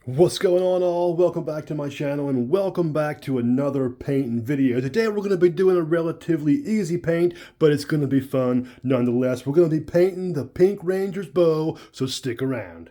What's going on all? Welcome back to my channel and welcome back to another painting video. Today we're going to be doing a relatively easy paint, but it's going to be fun nonetheless. We're going to be painting the Pink Ranger's bow, so stick around.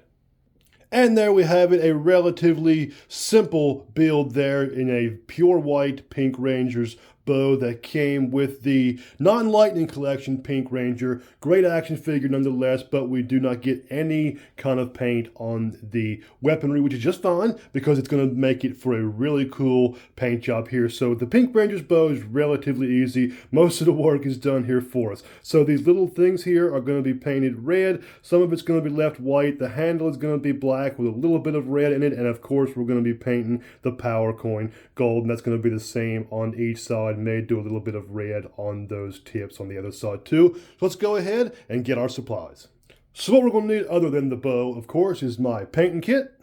And there we have it, a relatively simple build there in a pure white Pink Ranger's bow that came with the non-lightning collection Pink Ranger. Great action figure nonetheless, but we do not get any kind of paint on the weaponry, which is just fine because it's going to make it for a really cool paint job here. So the Pink Ranger's bow is relatively easy. Most of the work is done here for us. So these little things here are going to be painted red. Some of it's going to be left white. The handle is going to be black with a little bit of red in it. And of course, we're going to be painting the power coin gold, and that's going to be the same on each side. May do a little bit of red on those tips on the other side too. So let's go ahead and get our supplies. So what we're going to need other than the bow, of course, is my painting kit,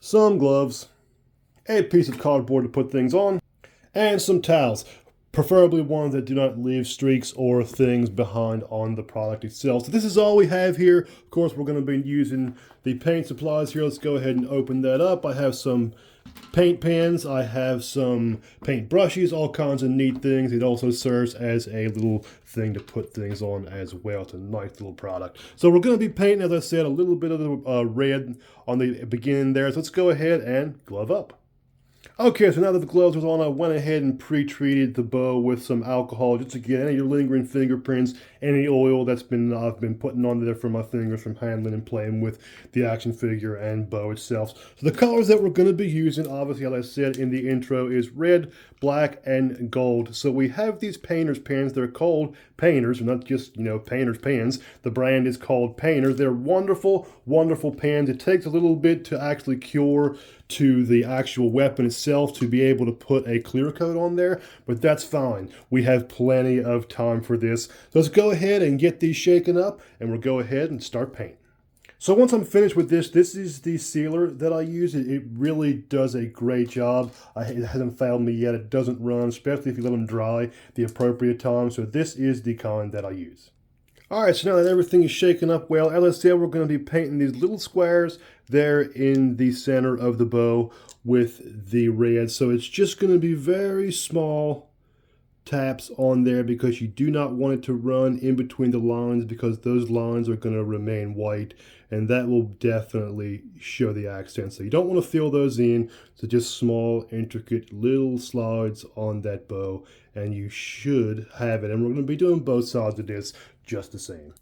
some gloves, a piece of cardboard to put things on, and some towels. Preferably ones that do not leave streaks or things behind on the product itself. So this is all we have here. Of course, we're going to be using the paint supplies here. Let's go ahead and open that up. I have some paint pens, I have some paint brushes, all kinds of neat things. It also serves as a little thing to put things on as well. It's a nice little product. So we're going to be painting, as I said, a little bit of the red on the beginning there. So let's go ahead and glove up. Okay, so now that the gloves are on, I went ahead and pre-treated the bow with some alcohol just to get any lingering fingerprints, any oil that's I've been putting on there from my fingers from handling and playing with the action figure and bow itself. So the colors that we're going to be using, obviously, as I said in the intro, is red, black, and gold. So we have these painter's pens. They're called painters, not just, painter's pens. The brand is called Painters. They're wonderful, wonderful pens. It takes a little bit to actually cure to the actual weapon itself to be able to put a clear coat on there, but that's fine. We have plenty of time for this. So let's go ahead and get these shaken up, and we'll go ahead and start painting. So once I'm finished with this is the sealer that I use. It really does a great job. It hasn't failed me yet. It doesn't run, especially if you let them dry the appropriate time. So this is the kind that I use. Alright, so now that everything is shaken up well, as I said, we're going to be painting these little squares there in the center of the bow with the red. So it's just going to be very small taps on there because you do not want it to run in between the lines, because those lines are going to remain white and that will definitely show the accent. So you don't want to fill those in. So just small, intricate little slides on that bow and you should have it. And we're going to be doing both sides of this just the same.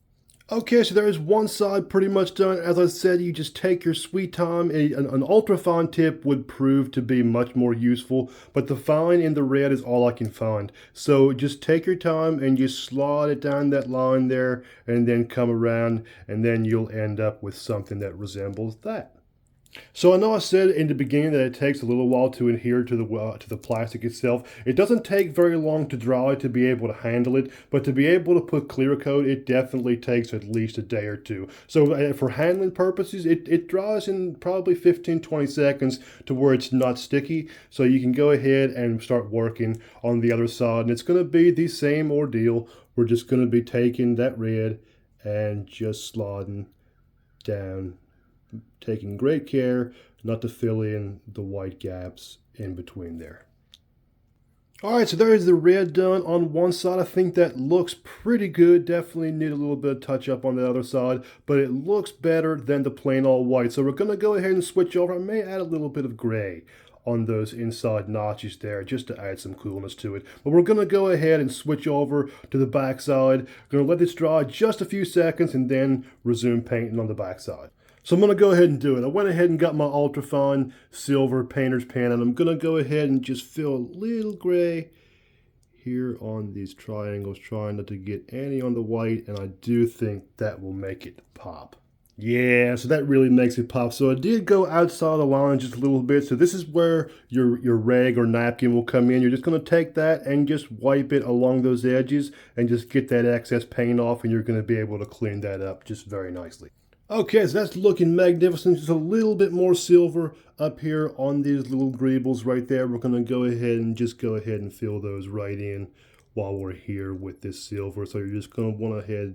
Okay, so there is one side pretty much done. As I said, you just take your sweet time. An ultra fine tip would prove to be much more useful, but the fine in the red is all I can find. So just take your time and just slide it down that line there and then come around, and then you'll end up with something that resembles that. So I know I said in the beginning that it takes a little while to adhere to the plastic itself. It doesn't take very long to dry to be able to handle it, but to be able to put clear coat, it definitely takes at least a day or two. So for handling purposes, it dries in probably 15-20 seconds to where it's not sticky. So you can go ahead and start working on the other side, and it's going to be the same ordeal. We're just going to be taking that red and just sliding down, taking great care not to fill in the white gaps in between there. Alright, so there is the red done on one side. I think that looks pretty good. Definitely need a little bit of touch up on the other side, but it looks better than the plain all white. So we're going to go ahead and switch over. I may add a little bit of gray on those inside notches there just to add some coolness to it. But we're going to go ahead and switch over to the back side. Going to let this dry just a few seconds and then resume painting on the back side. So I'm going to go ahead and do it. I went ahead and got my ultrafine silver painter's pen, and I'm going to go ahead and just fill a little gray here on these triangles, trying not to get any on the white, and I do think that will make it pop. Yeah, so that really makes it pop. So I did go outside the line just a little bit. So this is where your rag or napkin will come in. You're just going to take that and just wipe it along those edges and just get that excess paint off, and you're going to be able to clean that up just very nicely. Okay, so that's looking magnificent. Just a little bit more silver up here on these little greebles right there. We're going to go ahead and fill those right in while we're here with this silver. So you're just going to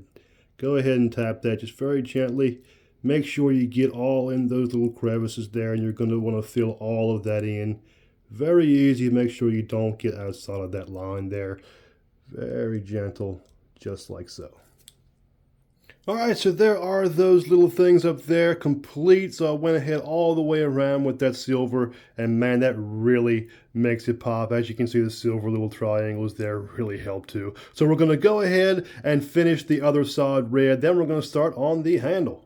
go ahead and tap that just very gently, Make sure you get all in those little crevices there, and you're going to want to fill all of that in. Very easy. Make sure you don't get outside of that line there. Very gentle, just like so. Alright, so there are those little things up there complete. So I went ahead all the way around with that silver, and man, that really makes it pop. As you can see, the silver little triangles there really help too. So we're going to go ahead and finish the other side red. Then we're going to start on the handle.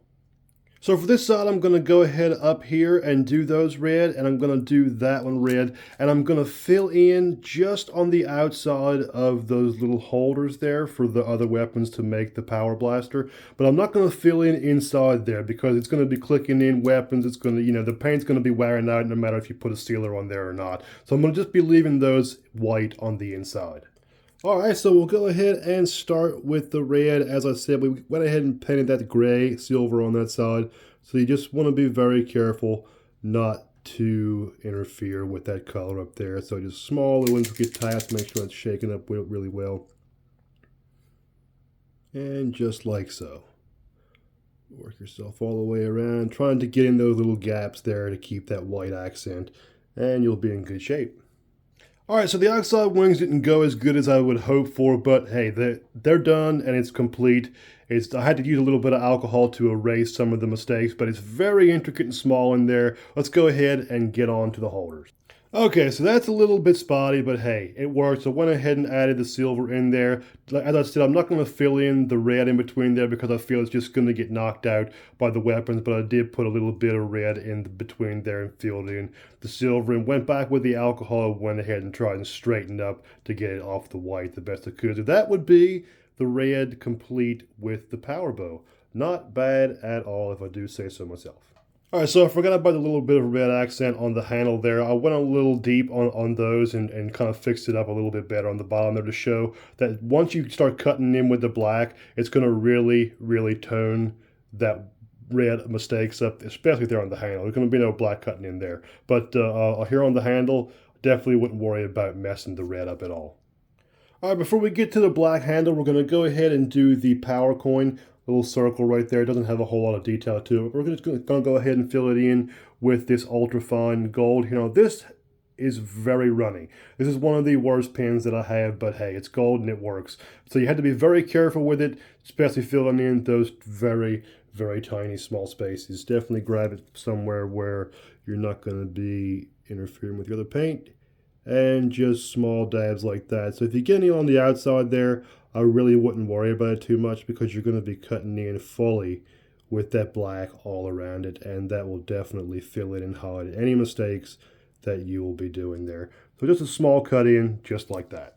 So for this side, I'm going to go ahead up here and do those red, and I'm going to do that one red, and I'm going to fill in just on the outside of those little holders there for the other weapons to make the power blaster. But I'm not going to fill in inside there because it's going to be clicking in weapons. It's going to, you know, the paint's going to be wearing out no matter if you put a sealer on there or not. So I'm going to just be leaving those white on the inside. Alright, so we'll go ahead and start with the red. As I said, we went ahead and painted that gray silver on that side. So you just want to be very careful not to interfere with that color up there. So just small little intricate taps, make sure it's shaken up really well. And just like so. Work yourself all the way around, trying to get in those little gaps there to keep that white accent. And you'll be in good shape. Alright, so the outside wings didn't go as good as I would hope for, but hey, they're done and it's complete. I had to use a little bit of alcohol to erase some of the mistakes, but it's very intricate and small in there. Let's go ahead and get on to the holders. Okay, so that's a little bit spotty, but hey, it works. So I went ahead and added the silver in there. As I said, I'm not going to fill in the red in between there because I feel it's just going to get knocked out by the weapons, but I did put a little bit of red in between there and filled in the silver and went back with the alcohol and went ahead and tried and straightened up to get it off the white the best I could. So that would be the red complete with the power bow. Not bad at all, if I do say so myself. Alright, so I forgot about the little bit of red accent on the handle there. I went a little deep on those and kind of fixed it up a little bit better on the bottom there to show that once you start cutting in with the black, it's going to really tone that red mistakes up, especially there on the handle. There's going to be no black cutting in there. But here on the handle, definitely wouldn't worry about messing the red up at all. Alright, before we get to the black handle, we're going to go ahead and do the power coin. Little circle right there. It doesn't have a whole lot of detail to it. We're just going to go ahead and fill it in with this ultra fine gold. You know, this is very runny. This is one of the worst pins that I have, but hey, it's gold and it works. So you have to be very careful with it, especially filling in those very tiny small spaces. Definitely grab it somewhere where you're not going to be interfering with your other paint, and just small dabs like that. So if you get any on the outside there, I really wouldn't worry about it too much because you're going to be cutting in fully with that black all around it, and that will definitely fill it and hide any mistakes that you will be doing there. So just a small cut in, just like that.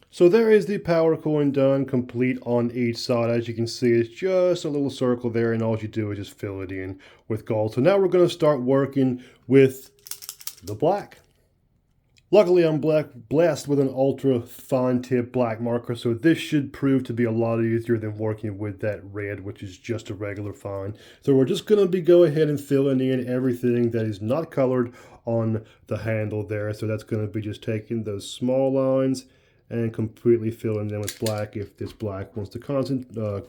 So there is the power coin done, complete on each side. As you can see, it's just a little circle there, and all you do is just fill it in with gold. So now we're going to start working with the black. Luckily, I'm blessed with an ultra fine tip black marker, so this should prove to be a lot easier than working with that red, which is just a regular fine. So we're just going to go ahead and filling in everything that is not colored on the handle there. So that's going to be just taking those small lines and completely filling them with black if this black wants to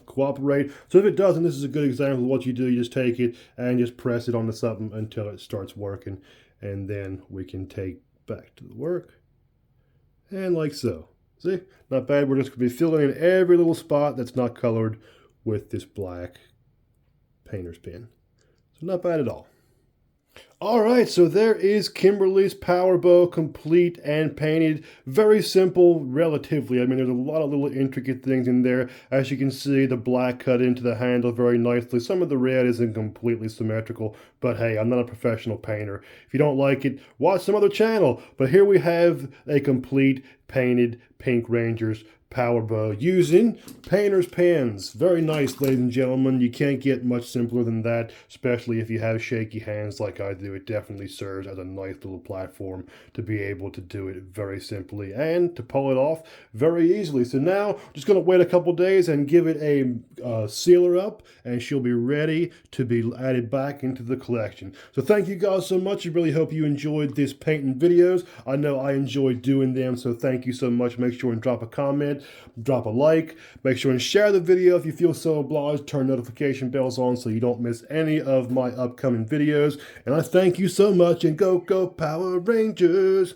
cooperate. So if it doesn't, this is a good example of what you do. You just take it and just press it onto something until it starts working, and then we can take back to the work, and like so. See, not bad. We're just going to be filling in every little spot that's not colored with this black painter's pen. So not bad at all. Alright, so there is Kimberly's power bow complete and painted. Very simple, relatively. I mean, there's a lot of little intricate things in there. As you can see, the black cut into the handle very nicely. Some of the red isn't completely symmetrical, but hey, I'm not a professional painter. If you don't like it, watch some other channel. But here we have a complete painted Pink Ranger's power bow using painter's pens. Very nice, ladies and gentlemen. You can't get much simpler than that, especially if you have shaky hands like I do. It definitely serves as a nice little platform to be able to do it very simply and to pull it off very easily. So now just going to wait a couple days and give it a sealer up, and she'll be ready to be added back into the collection. So thank you guys so much. I really hope you enjoyed this painting videos. I know I enjoyed doing them, so thank you so much. Make sure and drop a comment comment, drop a like, make sure and share the video if you feel so obliged, turn notification bells on so you don't miss any of my upcoming videos. And I thank you so much, and go Power Rangers!